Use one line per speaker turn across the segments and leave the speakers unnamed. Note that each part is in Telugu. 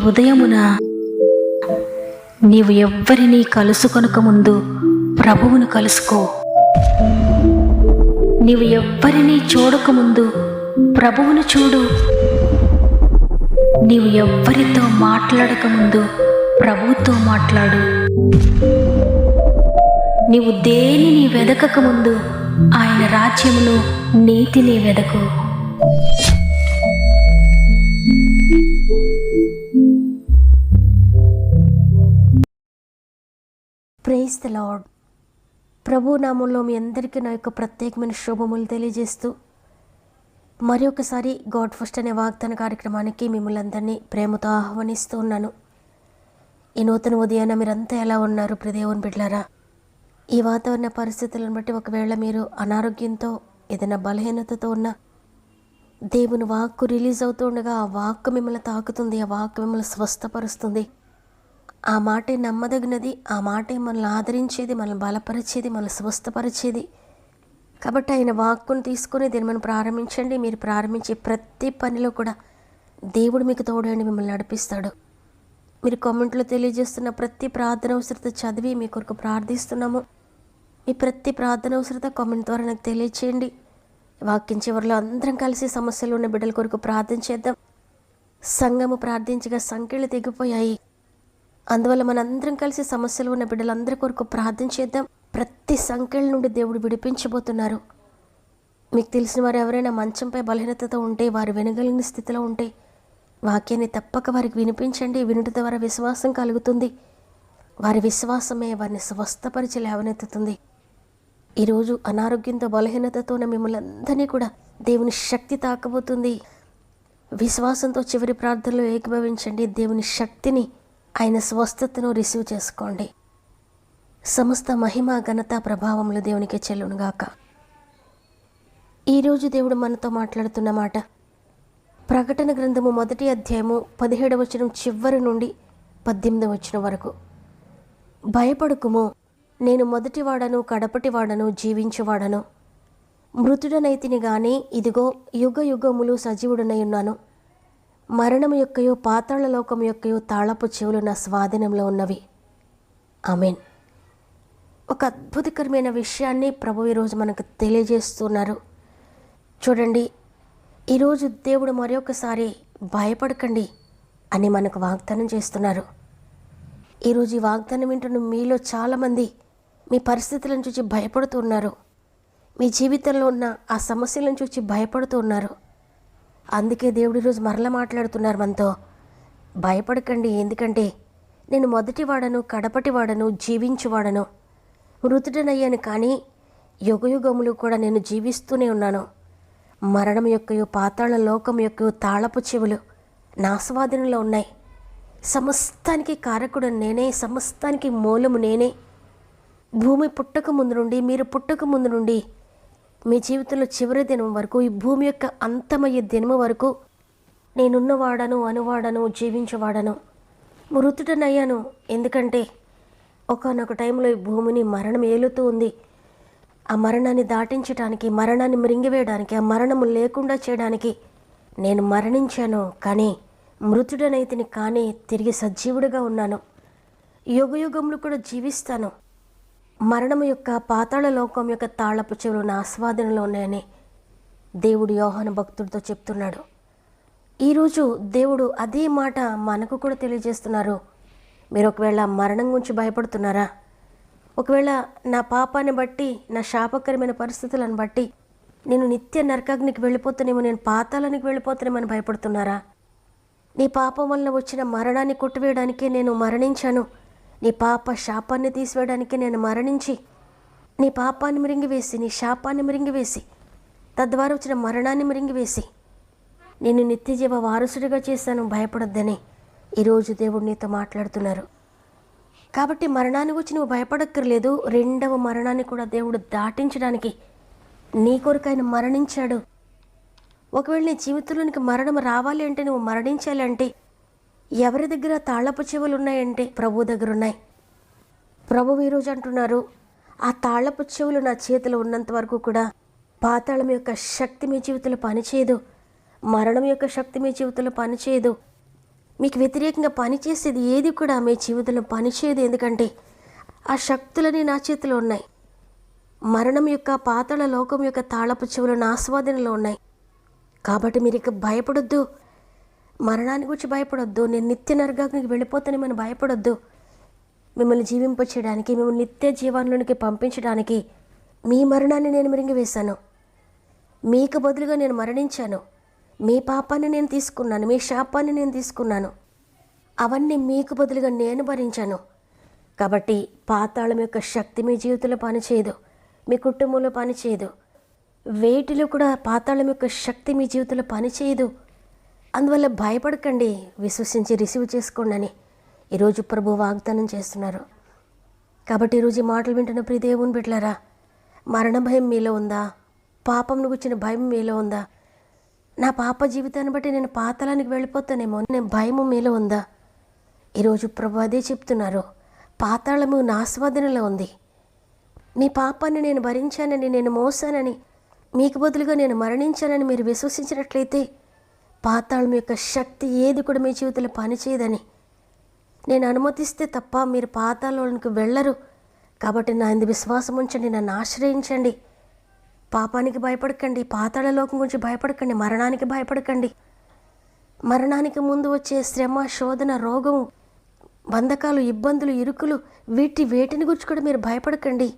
ఉదయమున నీవు ఎవ్వరినీ కలుసుకొనక ముందు ప్రభువును కలుసుకో. నీవు ఎవ్వరినీ చూడకముందు ప్రభువును చూడు. నీవు ఎవ్వరితో మాట్లాడకముందు ప్రభువుతో మాట్లాడు. నీవు దేనిని వెదకకముందు ఆయన రాజ్యమును నీతిని వెదకు.
Praise the Lord. ప్రభు నామంలో మీ అందరికీ నా యొక్క ప్రత్యేకమైన శుభములు తెలియజేస్తూ మరి ఒకసారి గాడ్ ఫస్ట్ అనే వాగ్దాన కార్యక్రమానికి మిమ్మల్ని అందరినీ ప్రేమతో ఆహ్వానిస్తూ ఉన్నాను. ఈ నూతన ఉదయాన మీరంతా ఎలా ఉన్నారు దేవుని బిడ్డలారా? ఈ వాతావరణ పరిస్థితులను బట్టి ఒకవేళ మీరు అనారోగ్యంతో ఏదైనా బలహీనతతో ఉన్న దేవుని వాక్కు రిలీజ్ అవుతూ ఉండగా ఆ వాక్కు మిమ్మల్ని తాకుతుంది, ఆ వాక్కు మిమ్మల్ని స్వస్థపరుస్తుంది. ఆ మాటే నమ్మదగినది, ఆ మాటే మనల్ని ఆదరించేది, మనల్ని బలపరిచేది, మనల్ని స్వస్థపరిచేది. కాబట్టి ఆయన వాక్కును తీసుకొని దీన్ని మనం ప్రారంభించండి. మీరు ప్రారంభించే ప్రతి పనిలో కూడా దేవుడు మీకు తోడండి, మిమ్మల్ని నడిపిస్తాడు. మీరు కామెంట్లో తెలియజేస్తున్న ప్రతి ప్రార్థన అవసరత చదివి మీ కొరకు ప్రార్థిస్తున్నాము. మీ ప్రతి ప్రార్థన అవసరత కామెంట్ ద్వారా నాకు తెలియచేయండి. వాక్యం చివరిలో అందరం కలిసి సమస్యలు ఉన్న బిడ్డల కొరకు ప్రార్థన చేద్దాం. సంఘము ప్రార్థించగా సంఖ్యలు తెగిపోయాయి. అందువల్ల మనందరం కలిసి సమస్యలు ఉన్న బిడ్డలందరి కొరకు ప్రార్థన చేద్దాం. ప్రతి సంఖ్యల నుండి దేవుడు విడిపించబోతున్నారు. మీకు తెలిసిన వారు ఎవరైనా మంచంపై బలహీనతతో ఉంటే, వారు వినగలిగిన స్థితిలో ఉంటే వాక్యాన్ని తప్పక వారికి వినిపించండి. వినుట ద్వారా విశ్వాసం కలుగుతుంది. వారి విశ్వాసమే వారిని స్వస్థపరిచి లేవనెత్తుతుంది. ఈరోజు అనారోగ్యంతో బలహీనతతో ఉన్న మిమ్మల్ని అందరినీ కూడా దేవుని శక్తి తాకబోతుంది. విశ్వాసంతో చివరి ప్రార్థనలో ఏకీభవించండి. దేవుని శక్తిని, ఆయన స్వస్థతను రిసీవ్ చేసుకోండి. సమస్త మహిమ ఘనత ప్రభావములు దేవునికి చెల్లునుగాక. ఈరోజు దేవుడు మనతో మాట్లాడుతున్న మాట ప్రకటన గ్రంథము 1వ అధ్యాయము 17వ వచనం చివరి నుండి 18వ వచనం వరకు. భయపడకుము, నేను మొదటివాడను కడపటివాడను జీవించువాడను. మృతుడనైతిని గాని ఇదిగో యుగ యుగములు సజీవుడనై ఉన్నాను. మరణము యొక్కయో పాతాళ లోకము యొక్కయో తాళపు చెవులు నా స్వాధీనంలో ఉన్నవి. ఆమేన్. ఒక అద్భుతకరమైన విషయాన్ని ప్రభు ఈరోజు మనకు తెలియజేస్తున్నారు. చూడండి, ఈరోజు దేవుడు మరొకసారి భయపడకండి అని మనకు వాగ్దానం చేస్తున్నారు. ఈరోజు ఈ వాగ్దానం వింటున్న మీలో చాలామంది మీ పరిస్థితులను చూసి భయపడుతున్నారు. మీ జీవితంలో ఉన్న ఆ సమస్యలను చూసి భయపడుతూ ఉన్నారు. అందుకే దేవుడు ఈరోజు మరలా మాట్లాడుతున్నారు మనతో. భయపడకండి, ఎందుకంటే నేను మొదటివాడను కడపటివాడను జీవించువాడను. మృతుడనయ్యాను కానీ యుగయుగములు కూడా నేను జీవిస్తూనే ఉన్నాను. మరణం యొక్కయో పాతాళ లోకం యొక్కయో తాళపు చెవులు నా స్వాధీనంలో ఉన్నాయి. సమస్తానికి కారకుడు నేనే, సమస్తానికి మూలము నేనే. భూమి పుట్టక ముందు నుండి, మీరు పుట్టక ముందు నుండి, మీ జీవితంలో చివరి దినం వరకు, ఈ భూమి యొక్క అంతమయ్యే దినము వరకు నేనున్నవాడను, అనువాడను, జీవించేవాడను. మృతుడనయ్యాను ఎందుకంటే ఒకానొక టైంలో ఈ భూమిని మరణం ఏలుతూ ఉంది. ఆ మరణాన్ని దాటించడానికి, మరణాన్ని మృంగివేయడానికి, ఆ మరణము లేకుండా చేయడానికి నేను మరణించాను. కానీ మృతుడనైతిని కానీ తిరిగి సజీవుడిగా ఉన్నాను. యుగయుగములు కూడా జీవిస్తాను. మరణము యొక్క పాతాళ లోకం యొక్క తాళపు చెవులు నా ఆస్వాదనలో ఉన్నాయని దేవుడు యోహాను భక్తుడితో చెప్తున్నాడు. ఈరోజు దేవుడు అదే మాట మనకు కూడా తెలియజేస్తున్నారు. మీరు ఒకవేళ మరణం గురించి భయపడుతున్నారా? ఒకవేళ నా పాపాన్ని బట్టి, నా శాపకరమైన పరిస్థితులను బట్టి నేను నిత్య నరకాగ్నికి వెళ్ళిపోతానేమో, నేను పాతాళానికి వెళ్ళిపోతానేమో అని భయపడుతున్నారా? నీ పాపం వల్ల వచ్చిన మరణాన్ని కొట్టివేయడానికే నేను మరణించాను. నీ పాప శాపాన్ని తీసివేయడానికి నేను మరణించి, నీ పాపాన్ని మిరింగివేసి, నీ శాపాన్ని మిరింగివేసి, తద్వారా వచ్చిన మరణాన్ని మిరింగివేసి నేను నిత్యజీవ వారసుడిగా చేశాను. భయపడొద్దని ఈరోజు దేవుడు నీతో మాట్లాడుతున్నారు. కాబట్టి మరణాన్ని గురించి నువ్వు భయపడక్కర్లేదు. రెండవ మరణాన్ని కూడా దేవుడు దాటించడానికి నీ కొరకు ఆయన మరణించాడు. ఒకవేళ నీ జీవితంలోనికి మరణం రావాలి అంటే, నువ్వు మరణించాలి అంటే, ఎవరి దగ్గర తాళపు చెవులు ఉన్నాయంటే ప్రభు దగ్గర ఉన్నాయి. ప్రభువు ఈరోజు అంటున్నారు, ఆ తాళపు చెవులు నా చేతిలో ఉన్నంత వరకు కూడా పాతాళం యొక్క శక్తి మీ జీవితంలో పనిచేయదు, మరణం యొక్క శక్తి మీ జీవితంలో పనిచేయదు. మీకు వ్యతిరేకంగా పనిచేసేది ఏది కూడా మీ జీవితంలో పనిచేయదు. ఎందుకంటే ఆ శక్తులని నా చేతిలో ఉన్నాయి. మరణం యొక్క, పాతాళ లోకం యొక్క తాళపు చెవులు నా ఆస్వాదనలో ఉన్నాయి. కాబట్టి మీరు ఇక భయపడొద్దు. మరణాన్ని గురించి భయపడొద్దు. నేను నిత్య నరకానికి వెళ్ళిపోతానేమని భయపడొద్దు. మిమ్మల్ని జీవింపచేయడానికి, మిమ్మల్ని నిత్య జీవాన్లోనికి పంపించడానికి మీ మరణాన్ని నేను మిరింగివేశాను. మీకు బదులుగా నేను మరణించాను. మీ పాపాన్ని నేను తీసుకున్నాను, మీ శాపాన్ని నేను తీసుకున్నాను. అవన్నీ మీకు బదులుగా నేను భరించాను. కాబట్టి పాతాళం యొక్క శక్తి మీ జీవితంలో పనిచేయదు, మీ కుటుంబంలో పనిచేయదు. వేటిలో కూడా పాతాళం యొక్క శక్తి మీ జీవితంలో పనిచేయదు. అందువల్ల భయపడకండి, విశ్వసించి రిసీవ్ చేసుకోండి అని ఈరోజు ప్రభు వాగ్దానం చేస్తున్నారు. కాబట్టి ఈరోజు ఈ మాటలు వింటున్న ప్రియ దేవుని బిడ్డలారా, మరణ భయం మీలో ఉందా? పాపంను గుర్చిన భయం మీలో ఉందా? నా పాప జీవితాన్ని బట్టి నేను పాతాళానికి వెళ్ళిపోతానేమో నేను భయము మీలో ఉందా? ఈరోజు ప్రభు అదే చెప్తున్నారు. పాతాళము నా ఆస్వాదనలో ఉంది. మీ పాపాన్ని నేను భరించానని, నేను మోసానని, మీకు బదులుగా నేను మరణించానని మీరు విశ్వసించినట్లయితే పాతాళం యొక్క శక్తి ఏది కూడా మీ జీవితంలో పనిచేయదని నేను అనుమతిస్తే తప్ప మీరు పాతాళంలోకి వెళ్ళరు. కాబట్టి నా ఇందు విశ్వాసం ఉంచండి, నన్ను ఆశ్రయించండి. పాపానికి భయపడకండి, పాతాళ లోకం గురించి భయపడకండి, మరణానికి భయపడకండి. మరణానికి ముందు వచ్చే శ్రమ, శోధన, రోగం, బంధకాలు, ఇబ్బందులు, ఇరుకులు, వేటిని గురించి కూడా మీరు భయపడకండి.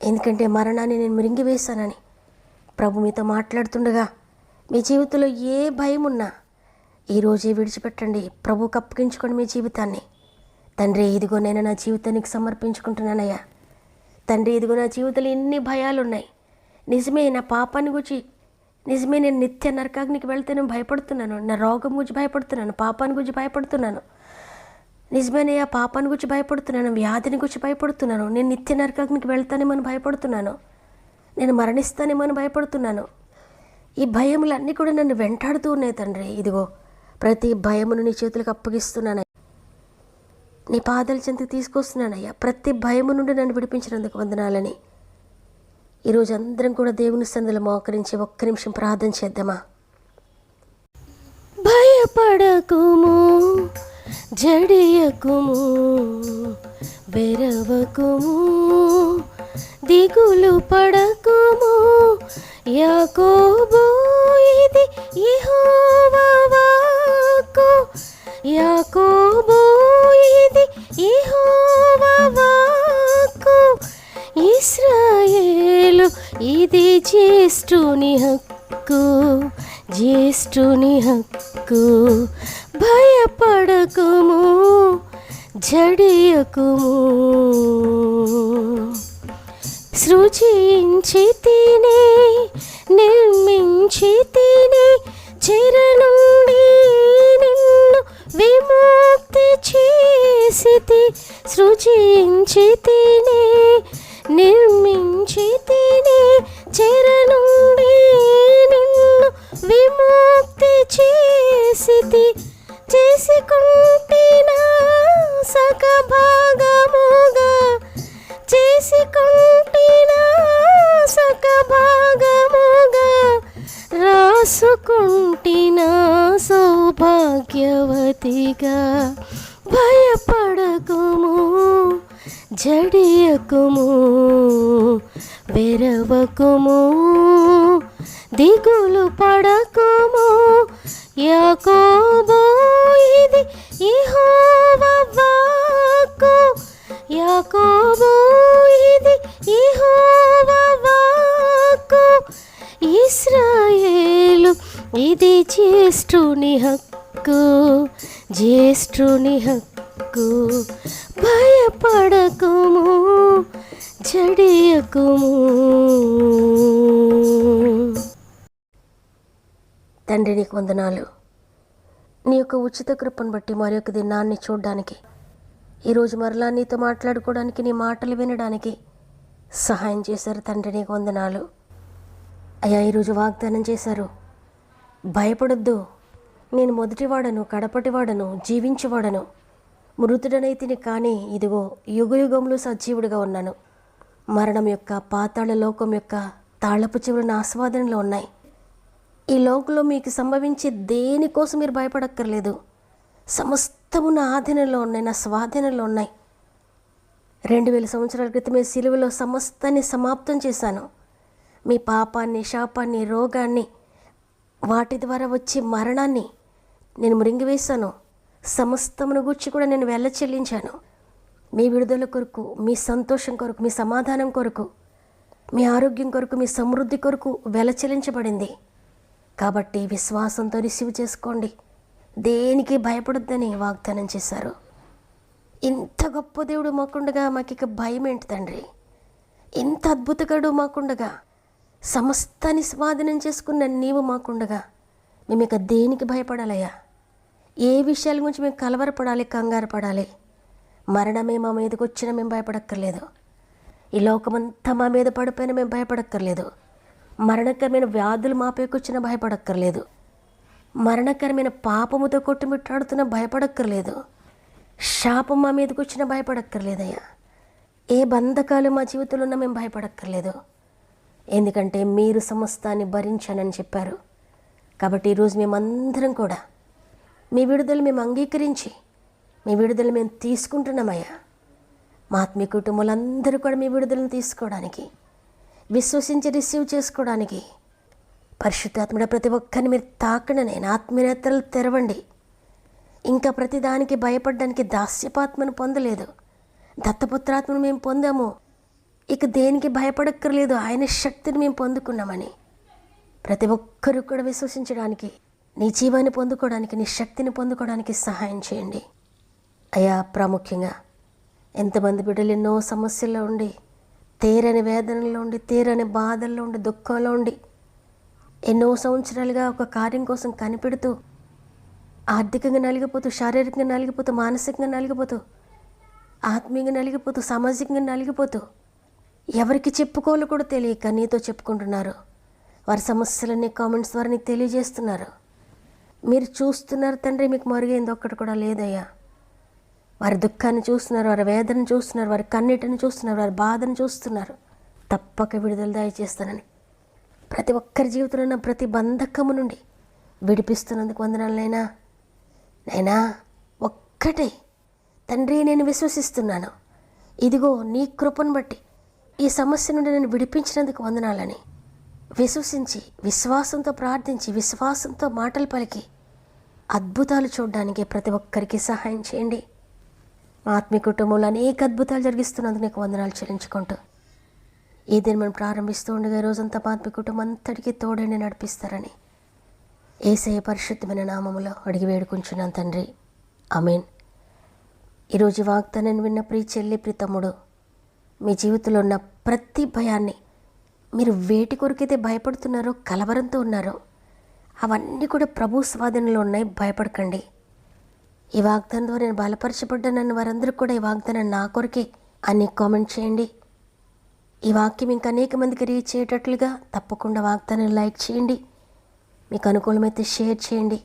ఎందుకంటే మరణాన్ని నేను మిరింగివేశానని ప్రభు మీతో మాట్లాడుతుండగా మీ జీవితంలో ఏ భయం ఉన్నా ఈరోజే విడిచిపెట్టండి. ప్రభువుకు అప్పగించుకోండి మీ జీవితాన్ని. తండ్రి, ఇదిగో నేను నా జీవితానికి సమర్పించుకుంటున్నానయ్యా. తండ్రి, ఇదిగో నా జీవితంలో ఎన్ని భయాలు ఉన్నాయి. నిజమే, నా పాపాన్ని గురించి నిజమే, నేను నిత్య నరకాగ్నికి వెళ్తే నేను భయపడుతున్నాను. నా రోగం గురించి భయపడుతున్నాను, పాపాన్ని గురించి భయపడుతున్నాను. నిజమేనయ్యా, పాపాన్ని గురించి భయపడుతున్నాను, వ్యాధిని గురించి భయపడుతున్నాను. నేను నిత్య నరకాగ్నికి వెళ్తానేమని భయపడుతున్నాను, నేను మరణిస్తానేమని భయపడుతున్నాను. ఈ భయములన్నీ కూడా నన్ను వెంటాడుతూ ఉన్నాయి తండ్రి. ఇదిగో ప్రతి భయమును నీ చేతులకు అప్పగిస్తున్నాను, నీ పాదాల చెంతకు తీసుకొస్తున్నానయ్యా. ప్రతి భయము నుండి నన్ను విడిపించినందుకు వందనాలని ఈరోజు అందరం కూడా దేవుని సన్నిధిలో మోకరించి ఒక్క నిమిషం ప్రార్థన చేద్దామా? భయపడకుము, జడియకుము, వెరవకుము, దిగులు పడకుము. యాకోబు, ఇది యెహోవా వాక్కు. యాకోబు, ఇది యెహోవా వాక్కు. ఇశ్రాయేలు, ఇది జ్యేష్ఠుని హక్కు, జ్యేష్ఠుని హక్కు. భయపడకుము, జడియకుము. సృజించి తిని, నిర్మించి తిని, చెర నుండి నిన్ను విముక్తి చేసితి. సృజించి తిని, నిర్మించి తిని, చెర నుండి నిన్ను విముక్తి చేసితి. చేసుకుంటినా సక భాగముగా, చేసుకుంటినా సక భాగముగా, రాసుకుంటినా సౌభాగ్యవతిగా. భయపడకుము, జడియకుము, వెరవకుము, దిగులు పడకుము. యాకోబు, ఇది యెహోవా వాక్కు. యాకోబు, ఇది యెహోవా వాక్కు. ఇశ్రాయేలు, ఇది జ్యేష్ఠుని హక్కు, జ్యేష్ఠుని హక్కు. భయపడకుము, జడియకుము. తండ్రి, నీకు వందనాలు. నీ యొక్క ఉచిత కృపను బట్టి మరి యొక్క దినాన్ని చూడడానికి, ఈరోజు మరలా నీతో మాట్లాడుకోవడానికి, నీ మాటలు వినడానికి సహాయం చేశారు తండ్రి. నీకు వందనాలు అయ్యా. ఈరోజు వాగ్దానం చేశారు, భయపడొద్దు, నేను మొదటివాడను, కడపటివాడను, జీవించేవాడను, మృతుడనైతిని కానీ ఇదిగో యుగయుగంలో సజీవుడిగా ఉన్నాను. మరణం యొక్క, పాతాళ లోకం యొక్క తాళపు చెవులు నా ఆస్వాదనలో ఉన్నాయి. ఈ లోకంలో మీకు సంభవించే దేనికోసం మీరు భయపడక్కర్లేదు. సమస్తము నా ఆధీనంలో ఉన్నాయి, నా స్వాధీనంలో ఉన్నాయి. 2000 సంవత్సరాల క్రితమే సిలువలో సమస్తాన్ని సమాప్తం చేశాను. మీ పాపాన్ని, శాపాన్ని, రోగాన్ని, వాటి ద్వారా వచ్చే మరణాన్ని నేను మృంగివేశాను. సమస్తమును గూర్చి కూడా నేను వెల్ల చెల్లించాను. మీ విడుదల కొరకు, మీ సంతోషం కొరకు, మీ సమాధానం కొరకు, మీ ఆరోగ్యం కొరకు, మీ సమృద్ధి కొరకు వెల చెల్లించబడింది. కాబట్టి విశ్వాసంతో రిసీవ్ చేసుకోండి. దేనికి భయపడొద్దని వాగ్దానం చేశారు. ఇంత గొప్ప దేవుడు మాకుండగా మాకిక భయం ఏంటి తండ్రి? ఇంత అద్భుతగాడు మాకుండగా, సమస్తాన్ని స్వాధీనం చేసుకున్న నీవు మాకుండగా మేము ఇక దేనికి భయపడాలయ్యా? ఏ విషయాల గురించి మేము కలవరపడాలి, కంగారు పడాలి? మరణమే మా మీదకి వచ్చినా మేము భయపడక్కర్లేదు. ఈ లోకమంతా మా మీద పడిపోయినా మేము భయపడక్కర్లేదు. మరణకరమైన వ్యాధులు మాపైకి వచ్చినా భయపడక్కర్లేదు. మరణకరమైన పాపముతో కొట్టుమిట్టాడుతున్నా భయపడక్కర్లేదు. శాపం మా మీదకి వచ్చినా భయపడక్కర్లేదయ్యా. ఏ బంధకాలు మా జీవితంలో ఉన్నా మేము భయపడక్కర్లేదు. ఎందుకంటే మీరు సమస్తాన్ని భరించానని చెప్పారు. కాబట్టి ఈరోజు మేమందరం కూడా మీ విడుదల మేము అంగీకరించి, మీ విడుదల మేము తీసుకుంటున్నామయ్యా. మా ఆత్మీయ కుటుంబాలందరూ కూడా మీ విడుదలను తీసుకోవడానికి, విశ్వసించి రిసీవ్ చేసుకోవడానికి పరిశుద్ధాత్ముడ ప్రతి ఒక్కరిని మీరు తాకండి. నేను ఆత్మీయతలు తెరవండి. ఇంకా ప్రతిదానికి భయపడడానికి దాస్యపాత్మను పొందలేదు, దత్తపుత్రాత్మను మేము పొందాము. ఇక దేనికి భయపడక్కర్లేదు, ఆయన శక్తిని మేము పొందుకున్నామని ప్రతి ఒక్కరూ కూడా విశ్వసించడానికి, నీ జీవాన్ని పొందుకోవడానికి, నీ శక్తిని పొందుకోవడానికి సహాయం చేయండి అయ్యా. ప్రాముఖ్యంగా ఎంతమంది బిడ్డలు ఎన్నో సమస్యల్లో ఉండి, తీరని వేదనలో ఉండి, తీరని బాధల్లో ఉండి, దుఃఖంలో ఉండి, ఎన్నో సంవత్సరాలుగా ఒక కార్యం కోసం కనిపెడుతూ ఆర్థికంగా నలిగిపోతూ, శారీరకంగా నలిగిపోతూ, మానసికంగా నలిగిపోతూ, ఆత్మీయంగా నలిగిపోతూ, సామాజికంగా నలిగిపోతూ, ఎవరికి చెప్పుకోవాలో కూడా తెలియక నీతో చెప్పుకుంటున్నారు. వారి సమస్యలన్నీ కామెంట్స్ ద్వారా నీకు తెలియజేస్తున్నారు. మీరు చూస్తున్నారు తండ్రి, మీకు మరుగైంది ఒక్కటి కూడా లేదయ్యా. వారి దుఃఖాన్ని చూస్తున్నారు, వారి వేదనను చూస్తున్నారు, వారి కన్నీటిని చూస్తున్నారు, వారి బాధను చూస్తున్నారు. తప్పక విడుదల దయచేస్తానని ప్రతి ఒక్కరి జీవితంలో ఉన్న ప్రతి బంధకము నుండి విడిపిస్తున్నందుకు వందనాలనైనా. నైనా ఒక్కటే తండ్రి, నేను విశ్వసిస్తున్నాను. ఇదిగో నీ కృపను బట్టి ఈ సమస్య నుండి నేను విడిపించినందుకు వందనాలని విశ్వసించి, విశ్వాసంతో ప్రార్థించి, విశ్వాసంతో మాటలు పలికి అద్భుతాలు చూడడానికి ప్రతి ఒక్కరికి సహాయం చేయండి. మా ఆత్మీయ కుటుంబంలో అనేక అద్భుతాలు జరిగిస్తున్నందుకు నీకు వందనాలు చెల్లించుకుంటూ ఈ దినం మనం ప్రారంభిస్తూ ఉండగా రోజంతా మా ఆత్మీయ కుటుంబం అంతటికీ తోడని నడిపిస్తారని యేసయ్య పరిశుద్ధమైన నామములో అడిగి వేడుకుంటున్నాను తండ్రి, ఆమేన్. ఈరోజు వాగ్దానాన్ని విన్న ప్రియ చెల్లి, ప్రియ తమ్ముడు, మీ జీవితంలో ఉన్న ప్రతి భయాన్ని, మీరు వేటి కొరకైతే భయపడుతున్నారో, కలవరంతో ఉన్నారో, అవన్నీ కూడా ప్రభు స్వాధీనంలో ఉన్నాయి. భయపడకండి. ఈ వాగ్దానం ద్వారా నేను బలపరచబడ్డానన్న వారందరూ కూడా ఈ వాగ్దానం నా కొరకే అని కామెంట్ చేయండి. ఈ వాక్యం ఇంకా అనేక మందికి రీచ్ అయ్యేటట్లుగా తప్పకుండా వాగ్దానం లైక్ చేయండి. మీకు అనుకూలమైతే షేర్ చేయండి.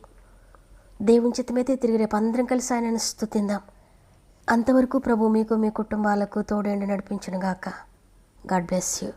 దేవుని చిత్తమైతే తిరిగి రేపు అందరం కలిసి ఆయనను స్తుతిందాం. అంతవరకు ప్రభు మీకు, మీ కుటుంబాలకు తోడేండి నడిపించును గాక. God bless you.